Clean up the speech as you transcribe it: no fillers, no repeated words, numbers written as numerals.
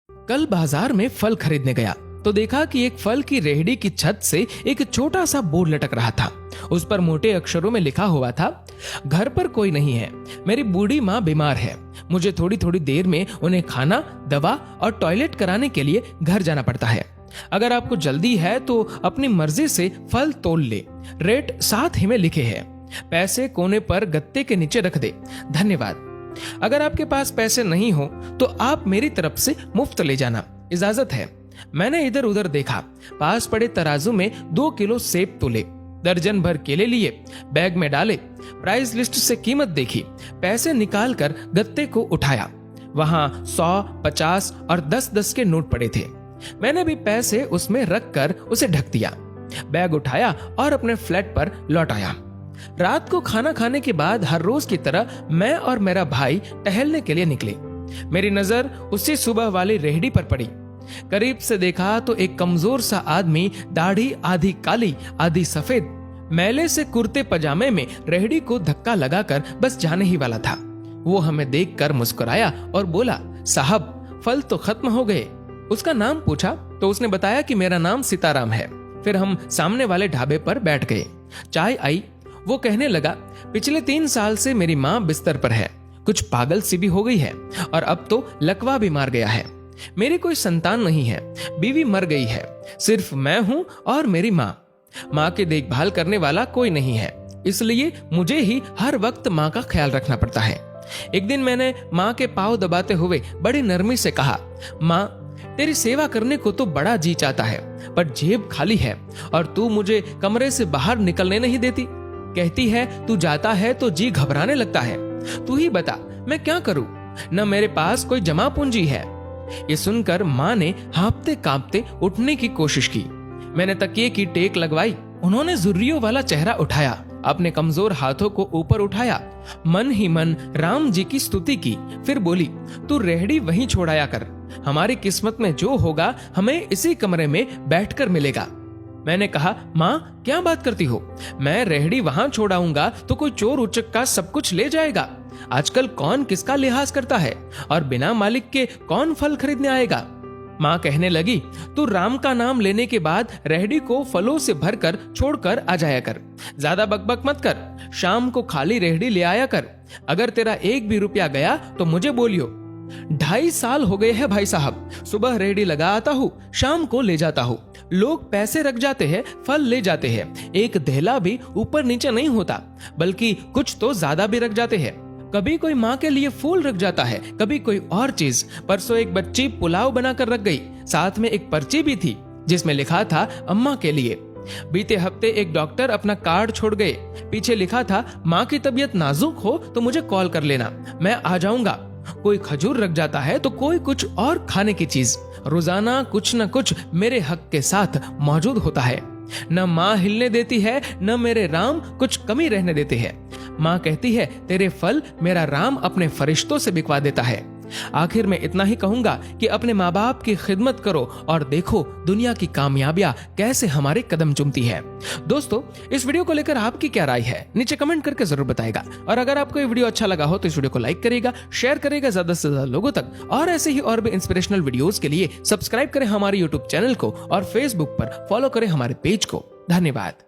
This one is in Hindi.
कल बाजार में फल खरीदने गया तो देखा कि एक फल की रेहड़ी की छत से एक छोटा सा बोर्ड लटक रहा था। उस पर मोटे अक्षरों में लिखा हुआ था, घर पर कोई नहीं है, मेरी बूढ़ी माँ बीमार है, मुझे थोड़ी थोड़ी देर में उन्हें खाना, दवा और टॉयलेट कराने के लिए घर जाना पड़ता है। अगर आपको जल्दी है तो अपनी मर्जी से फल तोल ले, रेट साथ ही में लिखे हैं, पैसे कोने पर गत्ते के नीचे रख दे, धन्यवाद। अगर आपके पास पैसे नहीं हो तो आप मेरी तरफ से मुफ्त ले जाना, इजाजत है। मैंने इधर उधर देखा, पास पड़े तराजू में 2 किलो सेब तोले, दर्जन भर केले लिए, बैग में डाले, प्राइस लिस्ट से कीमत देखी, पैसे निकालकर गत्ते को उठाया। वहां 100, 50 और 10-10 के नोट पड़े थे। मैंने भी पैसे उसमें रखकर उसे ढक दिया, बैग उठाया और अपने फ्लैट पर लौट आया। रात को खाना खाने के बाद हर रोज की तरह मैं और मेरा भाई टहलने के लिए निकले। मेरी नजर उसी सुबह वाली रेहड़ी पर पड़ी। करीब से देखा तो एक कमजोर सा आदमी, दाढ़ी आधी काली आधी सफेद, मैले से कुर्ते पजामे में रेहड़ी को धक्का लगाकर बस जाने ही वाला था। वो हमें देखकर मुस्कुराया और बोला, साहब फल तो खत्म हो गए। उसका नाम पूछा तो उसने बताया कि मेरा नाम सीताराम है। फिर हम सामने वाले ढाबे पर बैठ गए। चाय आई। वो कहने लगा, पिछले 3 साल से मेरी माँ बिस्तर पर है, कुछ पागल सी भी हो गई है और अब तो लकवा भी मार गया है। मेरी कोई संतान नहीं है, बीवी मर गई है, सिर्फ मैं हूं और मेरी माँ। माँ की देखभाल करने वाला कोई नहीं है, इसलिए मुझे ही हर वक्त माँ का ख्याल रखना पड़ता है। एक दिन मैंने माँ के पाँव दबाते हुए बड़ी नरमी से कहा, माँ तेरी सेवा करने को तो बड़ा जी चाहता है, पर जेब खाली है और तू मुझे कमरे से बाहर निकलने नहीं देती। कहती है तू जाता है तो जी घबराने लगता है। तू ही बता मैं क्या करूं, न मेरे पास कोई जमा पूंजी है। ये सुनकर माँ ने हाँफते कांपते उठने की कोशिश की। मैंने तकिए की टेक लगवाई। उन्होंने जुर्रियों वाला चेहरा उठाया, अपने कमजोर हाथों को ऊपर उठाया, मन ही मन राम जी की स्तुति की, फिर बोली, तू रेहड़ी वहीं छोड़ाया कर, हमारी किस्मत में जो होगा हमें इसी कमरे में बैठकर मिलेगा। मैंने कहा, माँ क्या बात करती हो, मैं रेहड़ी वहां छोड़ाऊंगा तो कोई चोर उचक्का सब कुछ ले जाएगा। आजकल कौन किसका लिहाज करता है और बिना मालिक के कौन फल खरीदने आएगा। माँ कहने लगी, तू राम का नाम लेने के बाद रेहड़ी को फलों से भरकर छोड़कर आ जाया कर, ज्यादा बकबक मत कर, शाम को खाली रेहड़ी ले आया कर। अगर तेरा 1 भी रुपया गया तो मुझे बोलियो। 2.5 साल हो गए हैं भाई साहब, सुबह रेहड़ी लगा आता हूँ, शाम को ले जाता हूँ। लोग पैसे रख जाते हैं, फल ले जाते हैं, एक धेला भी ऊपर नीचे नहीं होता, बल्कि कुछ तो ज्यादा भी रख जाते हैं। कभी कोई माँ के लिए फूल रख जाता है, कभी कोई और चीज। परसों एक बच्ची पुलाव बनाकर रख गई, साथ में एक पर्ची भी थी जिसमें लिखा था अम्मा के लिए। बीते हफ्ते एक डॉक्टर अपना कार्ड छोड़ गए, पीछे लिखा था, माँ की तबीयत नाजुक हो तो मुझे कॉल कर लेना, मैं आ जाऊंगा। कोई खजूर रख जाता है तो कोई कुछ और खाने की चीज। रोजाना कुछ न कुछ मेरे हक के साथ मौजूद होता है। न माँ हिलने देती है, न मेरे राम कुछ कमी रहने देते हैं। माँ कहती है, तेरे फल मेरा राम अपने फरिश्तों से बिकवा देता है। आखिर में इतना ही कहूंगा कि अपने माँ बाप की खिदमत करो और देखो दुनिया की कामयाबियां कैसे हमारे कदम चूमती है। दोस्तों, इस वीडियो को लेकर आपकी क्या राय है, नीचे कमेंट करके जरूर बताएगा। और अगर आपको ये वीडियो अच्छा लगा हो तो इस वीडियो को लाइक करेगा, शेयर करेगा ज्यादा से ज्यादा लोगों तक। और ऐसे ही और भी इंस्पिरेशनल वीडियोस के लिए सब्सक्राइब करें हमारे यूट्यूब चैनल को और फेसबुक पर फॉलो करें हमारे पेज को। धन्यवाद।